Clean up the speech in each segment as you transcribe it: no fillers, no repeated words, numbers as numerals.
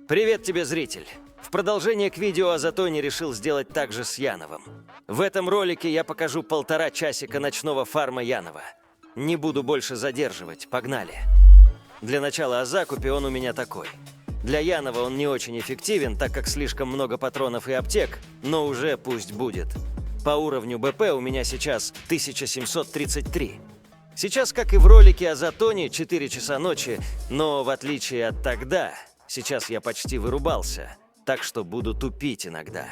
Привет тебе, зритель! В продолжение к видео о Затоне решил сделать так же с Яновым. В этом ролике я покажу 1,5 часика ночного фарма Янова. Не буду больше задерживать, погнали. Для начала о закупе он у меня такой. Для Янова он не очень эффективен, так как слишком много патронов и аптек, но уже пусть будет. По уровню БП у меня сейчас 1733. Сейчас, как и в ролике о Затоне, 4 часа ночи, но в отличие от тогда, сейчас я почти вырубался, так что буду тупить иногда.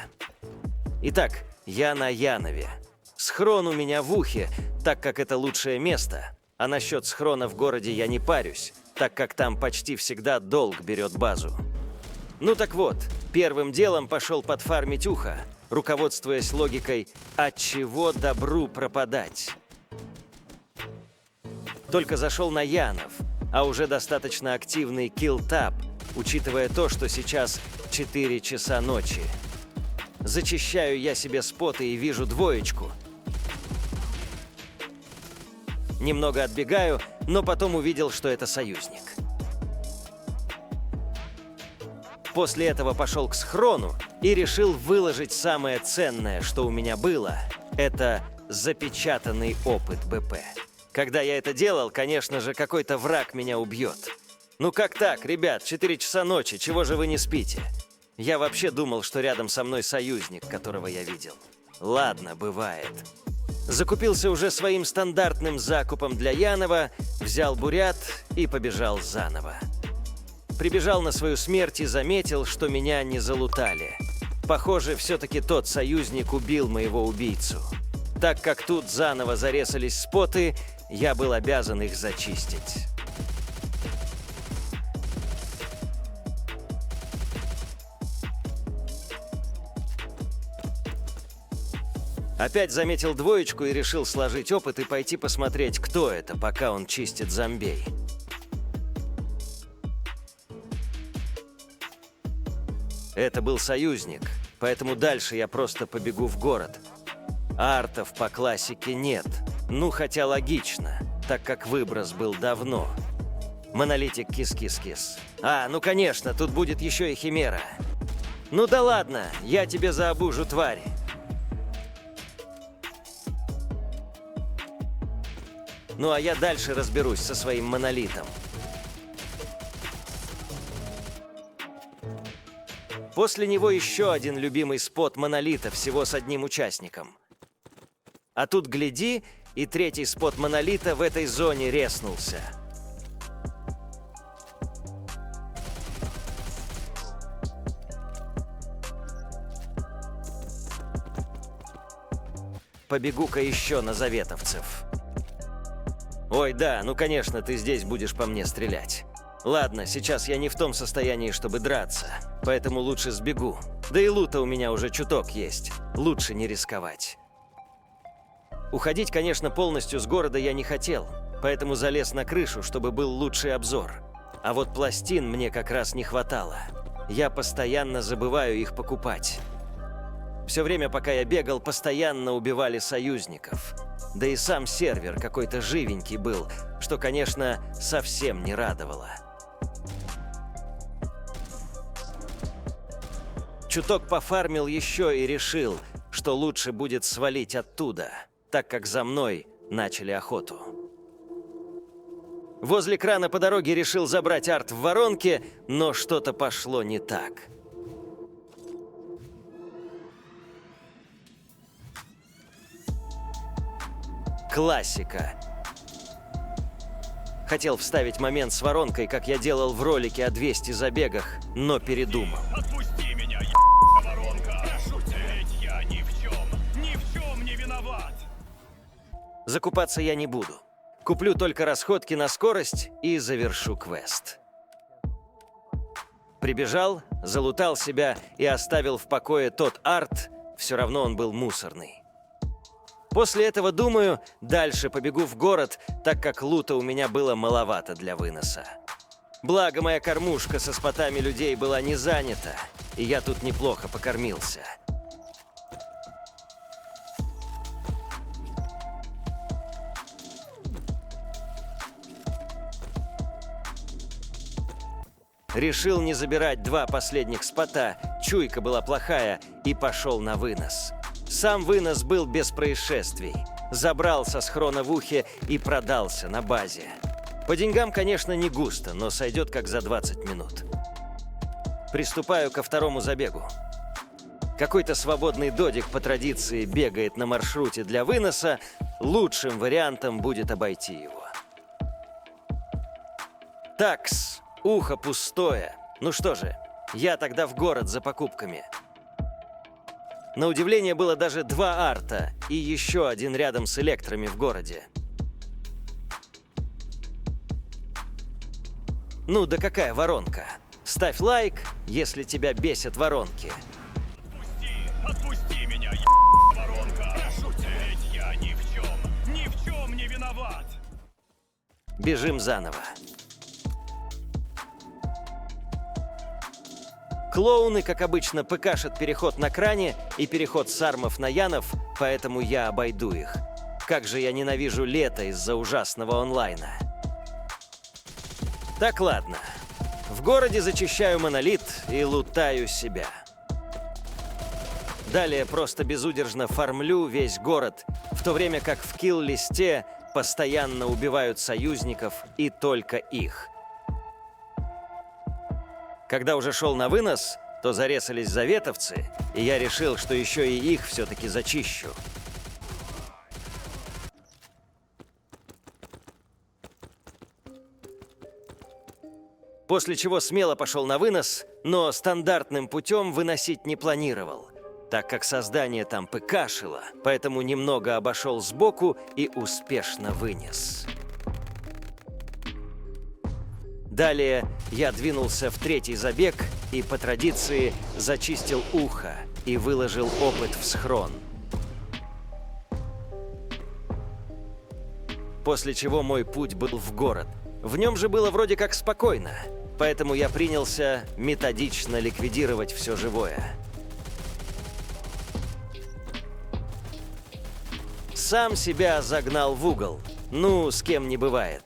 Итак, я на Янове. Схрон у меня в ухе, так как это лучшее место, а насчет схрона в городе я не парюсь, так как там почти всегда долг берет базу. Ну так вот, первым делом пошел подфармить ухо, руководствуясь логикой «от чего добру пропадать?». Только зашел на Янов, а уже достаточно активный килл-тап, учитывая то, что сейчас 4 часа ночи. Зачищаю я себе споты и вижу двоечку. Немного отбегаю, но потом увидел, что это союзник. После этого пошел к схрону и решил выложить самое ценное, что у меня было. Это запечатанный опыт БП. Когда я это делал, конечно же, какой-то враг меня убьет. Ну как так, ребят, 4 часа ночи, чего же вы не спите? Я вообще думал, что рядом со мной союзник, которого я видел. Ладно, бывает. Закупился уже своим стандартным закупом для Янова, взял бурят и побежал заново. Прибежал на свою смерть и заметил, что меня не залутали. Похоже, все-таки тот союзник убил моего убийцу. Так как тут заново зарезались споты, я был обязан их зачистить. Опять заметил двоечку и решил сложить опыт и пойти посмотреть, кто это, пока он чистит зомбей. Это был союзник, поэтому дальше я просто побегу в город. Артов по классике нет, ну хотя логично, так как выброс был давно. Монолитик кис-кис-кис. Ну конечно, тут будет еще и химера. Ну да ладно, я тебе заобужу, тварь. Ну а я дальше разберусь со своим монолитом. После него еще один любимый спот монолита, всего с одним участником. А тут гляди, и третий спот монолита в этой зоне реснулся. Побегу-ка еще на заветовцев. Ой, да, ну конечно, ты здесь будешь по мне стрелять. Ладно, сейчас я не в том состоянии, чтобы драться, поэтому лучше сбегу. Да и лута у меня уже чуток есть, лучше не рисковать. Уходить, конечно, полностью с города я не хотел, поэтому залез на крышу, чтобы был лучший обзор. А вот пластин мне как раз не хватало. Я постоянно забываю их покупать. Все время, пока я бегал, постоянно убивали союзников. Да и сам сервер какой-то живенький был, что, конечно, совсем не радовало. Чуток пофармил еще и решил, что лучше будет свалить оттуда, так как за мной начали охоту. Возле крана по дороге решил забрать арт в воронке, но что-то пошло не так. Классика. Хотел вставить момент с воронкой, как я делал в ролике о 200 забегах, но передумал. Отпусти меня, воронка! Прошу тебя, ведь я ни в чем не виноват! Закупаться я не буду. Куплю только расходки на скорость и завершу квест. Прибежал, залутал себя и оставил в покое тот арт, все равно он был мусорный. После этого, думаю, дальше побегу в город, так как лута у меня было маловато для выноса. Благо, моя кормушка со спотами людей была не занята, и я тут неплохо покормился. Решил не забирать 2 последних спота, чуйка была плохая, и пошел на вынос. Сам вынос был без происшествий. Забрал со схрона в ухе и продался на базе. По деньгам, конечно, не густо, но сойдет как за 20 минут. Приступаю ко второму забегу. Какой-то свободный додик по традиции бегает на маршруте для выноса, лучшим вариантом будет обойти его. Такс, ухо пустое. Ну что же, я тогда в город за покупками. На удивление было даже 2 арта и еще один рядом с электрами в городе. Ну да какая воронка? Ставь лайк, если тебя бесят воронки. Отпусти меня, воронка! Прошу тебя, ведь я ни в чем не виноват! Бежим заново. Клоуны, как обычно, пыкашат переход на кране и переход с армов на янов, поэтому я обойду их. Как же я ненавижу лето из-за ужасного онлайна. Так, ладно. В городе зачищаю монолит и лутаю себя. Далее просто безудержно фармлю весь город, в то время как в килл-листе постоянно убивают союзников и только их. Когда уже шел на вынос, то зарезались заветовцы, и я решил, что еще и их все-таки зачищу. После чего смело пошел на вынос, но стандартным путем выносить не планировал, так как создание там пыкашило, поэтому немного обошел сбоку и успешно вынес. Далее я двинулся в 3-й забег и по традиции зачистил ухо и выложил опыт в схрон. После чего мой путь был в город. В нем же было вроде как спокойно, поэтому я принялся методично ликвидировать все живое. Сам себя загнал в угол. Ну, с кем не бывает.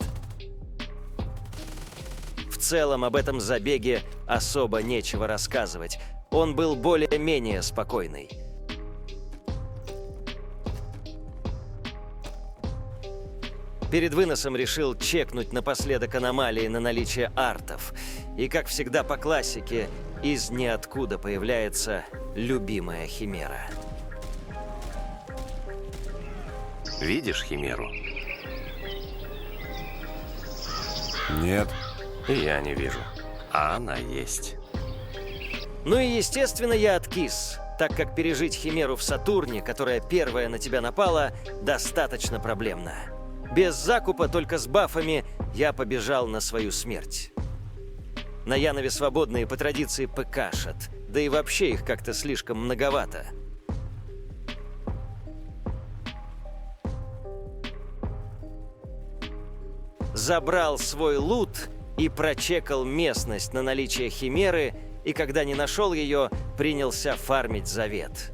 В целом об этом забеге особо нечего рассказывать. Он был более-менее спокойный. Перед выносом решил чекнуть напоследок аномалии на наличие артов. И, как всегда по классике, из ниоткуда появляется любимая химера. Видишь химеру? Нет. И я не вижу. А она есть. Ну и, естественно, я откис, так как пережить химеру в Сатурне, которая первая на тебя напала, достаточно проблемно. Без закупа, только с бафами, я побежал на свою смерть. На Янове свободные по традиции пыкашат, да и вообще их как-то слишком многовато. Забрал свой лут и прочекал местность на наличие химеры, и когда не нашел ее, принялся фармить завет.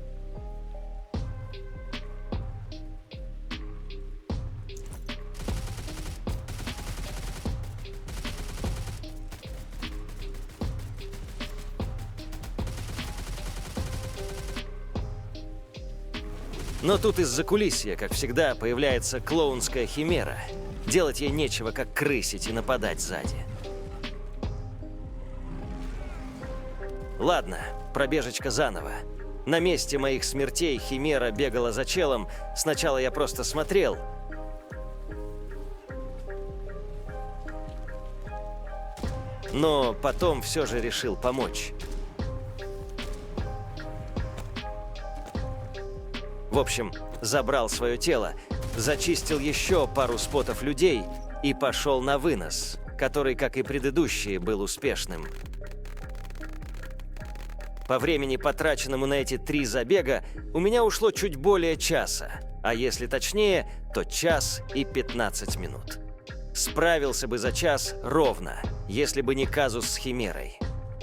Но тут из-за кулисья, как всегда, появляется клоунская химера. Делать ей нечего, как крысить и нападать сзади. Ладно, пробежечка заново. На месте моих смертей химера бегала за челом. Сначала я просто смотрел. Но потом все же решил помочь. В общем, забрал свое тело, зачистил еще пару спотов людей и пошел на вынос, который, как и предыдущие, был успешным. По времени, потраченному на эти 3 забега, у меня ушло чуть более часа, а если точнее, то 1 час и 15 минут. Справился бы за час ровно, если бы не казус с химерой.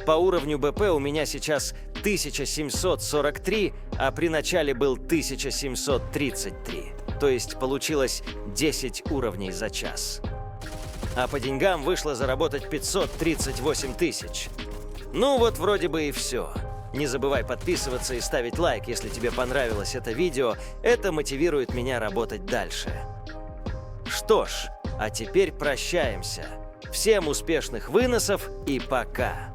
По уровню БП у меня сейчас 1743, а при начале был 1733. То есть получилось 10 уровней за час. а по деньгам вышло заработать 538 тысяч. Ну вот вроде бы и все. Не забывай подписываться и ставить лайк, если тебе понравилось это видео. Это мотивирует меня работать дальше. Что ж, а теперь прощаемся. Всем успешных выносов и пока!